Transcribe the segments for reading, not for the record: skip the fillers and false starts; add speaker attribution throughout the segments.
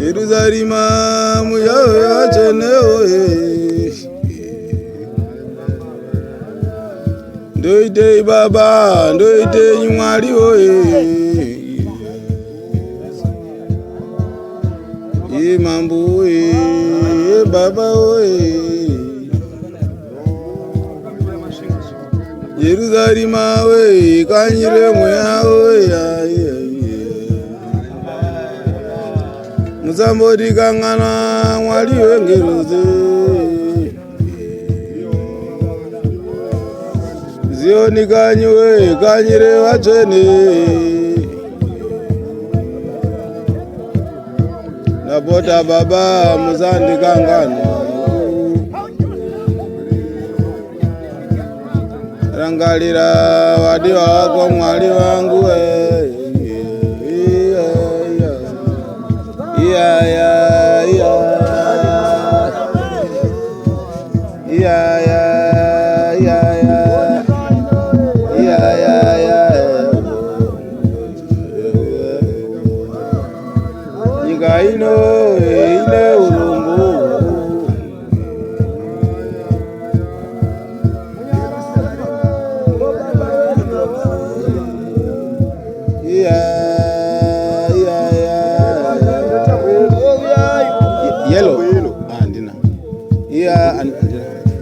Speaker 1: Yerusalima muya chene ndoite baba ndoite nyumwali mambu baba Yerusalima kanyire muya Muzambodi kangana mwali wengeruze Zioni kanywe kanyire wachene Napota baba muzandi kangana Rangalira wadiwa wako mwali wangu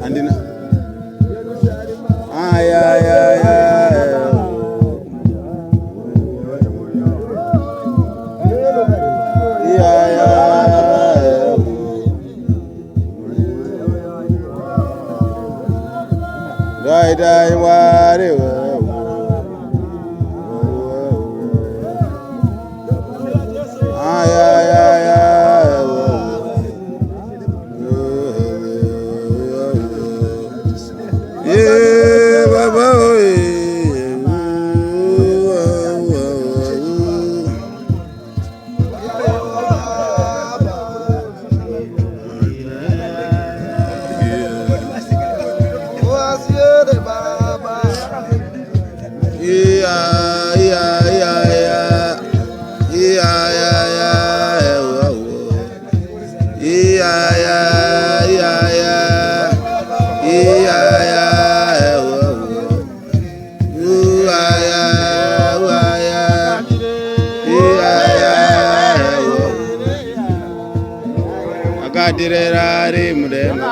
Speaker 1: Andina. Dai ware Akadirerari mudema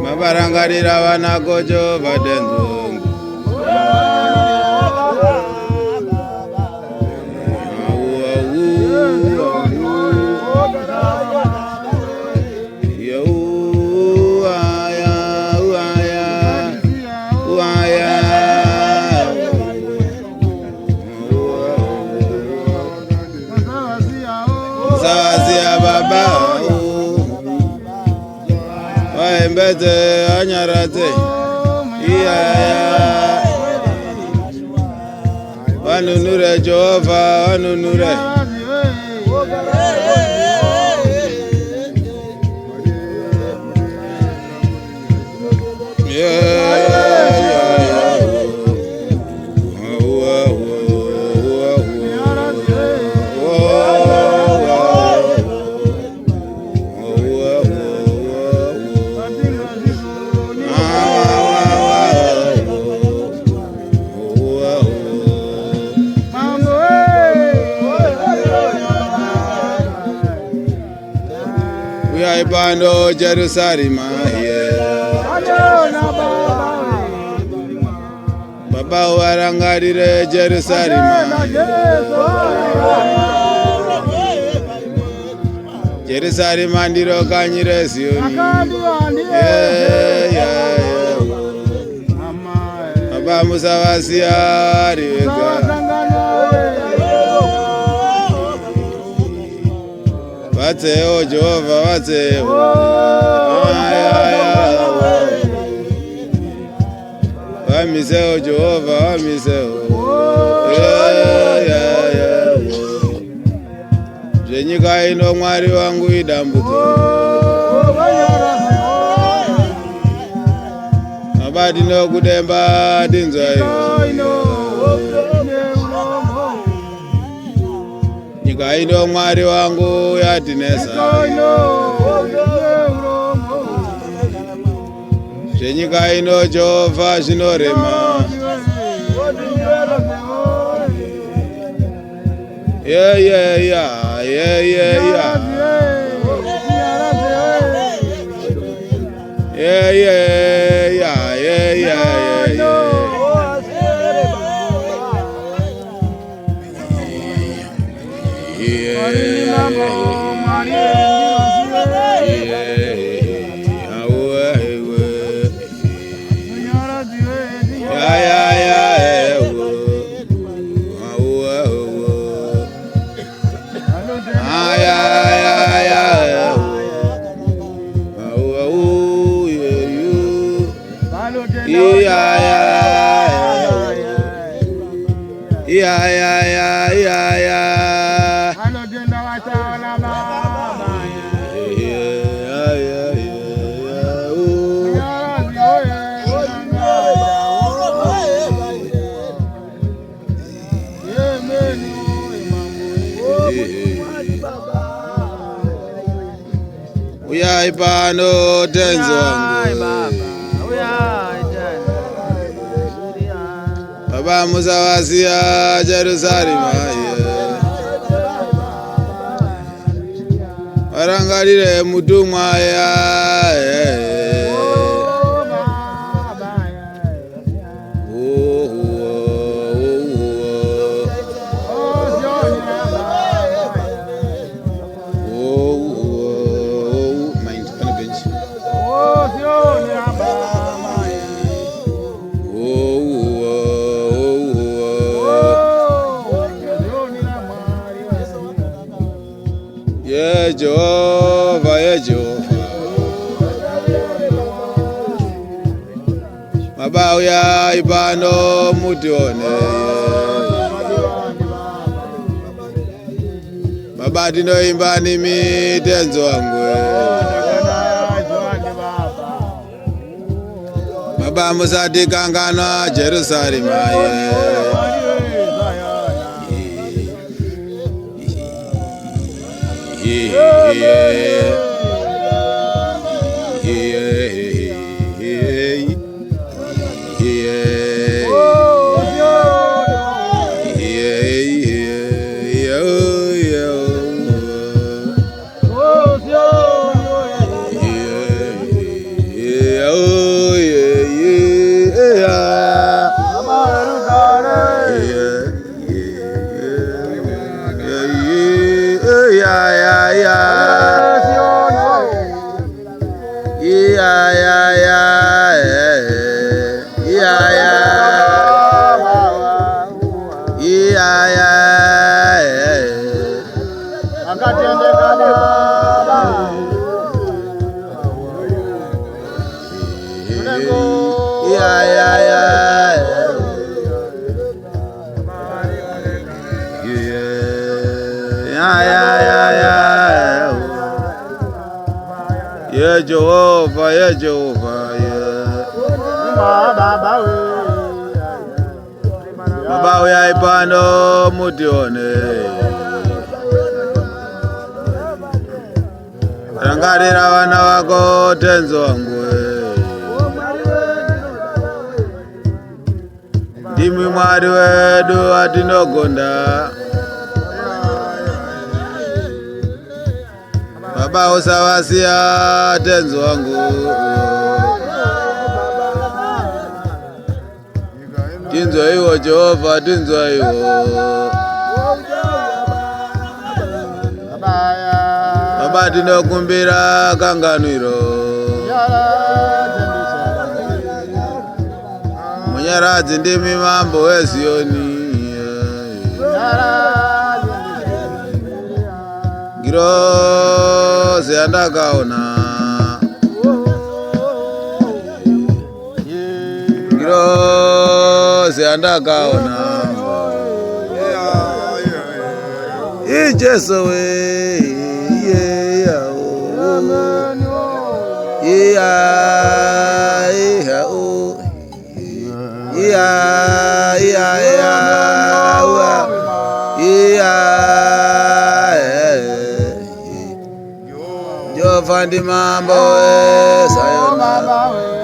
Speaker 1: Mabarangarira wanagojo badenzo Sawazia baba Waembete anyarate Wanunure Jehova wanunure Bando Jerusalem Baba warangarire Jerusalem Jerusalem andiro kanyire Sioni Baba musawasia ariweka Wateo Jehova wateo Wamiseo Jehova wamiseo Jenyika ino mwari wangu idambuto baba dino kudemba dinzwayo nyika ino mwari wangu yatinesa zvenyika ino Jehovha zvinorema yeah yeah yeah yeah yeah yeah yeah yeah yeah yeah yeah yeah uyai pano tenzi wangu baba musavasiya Jerusalema warangarire mutumwa Jehovah, yeah Jehovah. Baba uya ipano mutione. Baba dino imbani mi tenzi wangu. Baba musati kangana Jerusalema. Yeah Jehovah, yeah Jehovah, yeah. Baba uya ipano mutione. Rangarira wana wako tenzi wangu. Ndimi mwari wedu atinogonda. Baba usavasiya tenzi wangu. Tinzwa iwo Jehovah, tinzwa iwo. Baba tinokumbira kanganwiro. Munyaradzi ndimi mambo weZioni. Girozi andakaona. Girozi andakaona. Jesu we. Yeah. Jova ndi mambo sayonara.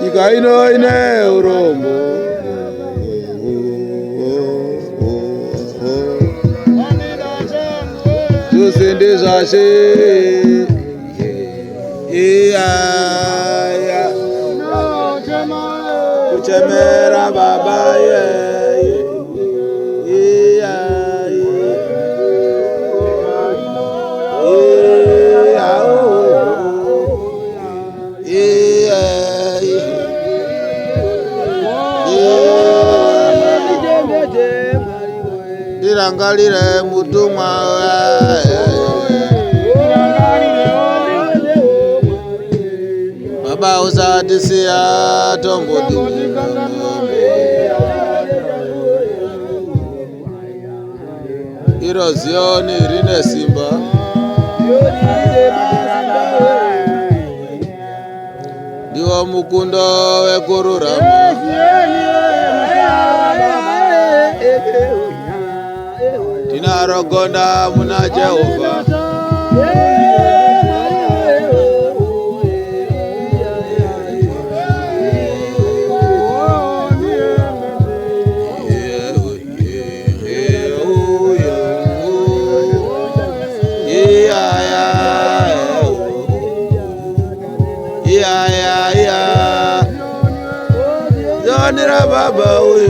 Speaker 1: Ikaino ine urombo tusindi zvashe kuchemera baba ndirangalire mutumwa baba usatisiya tombodi iro zioni rine simba ndiwo mukundo wekururama tinarogonda muna Jehova Zonira baba we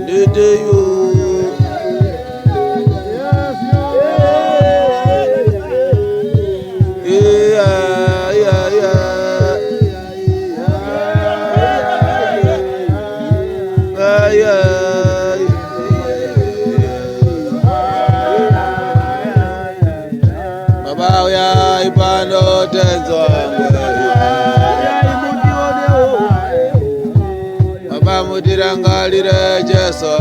Speaker 1: dede yo baba ya ipando tenzo baba mudirangalire Jesu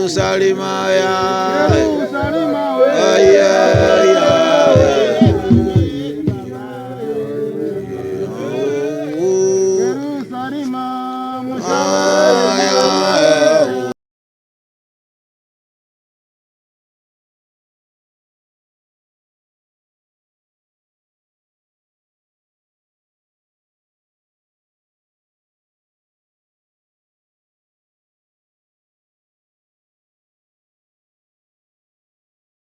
Speaker 1: Jerusalem ya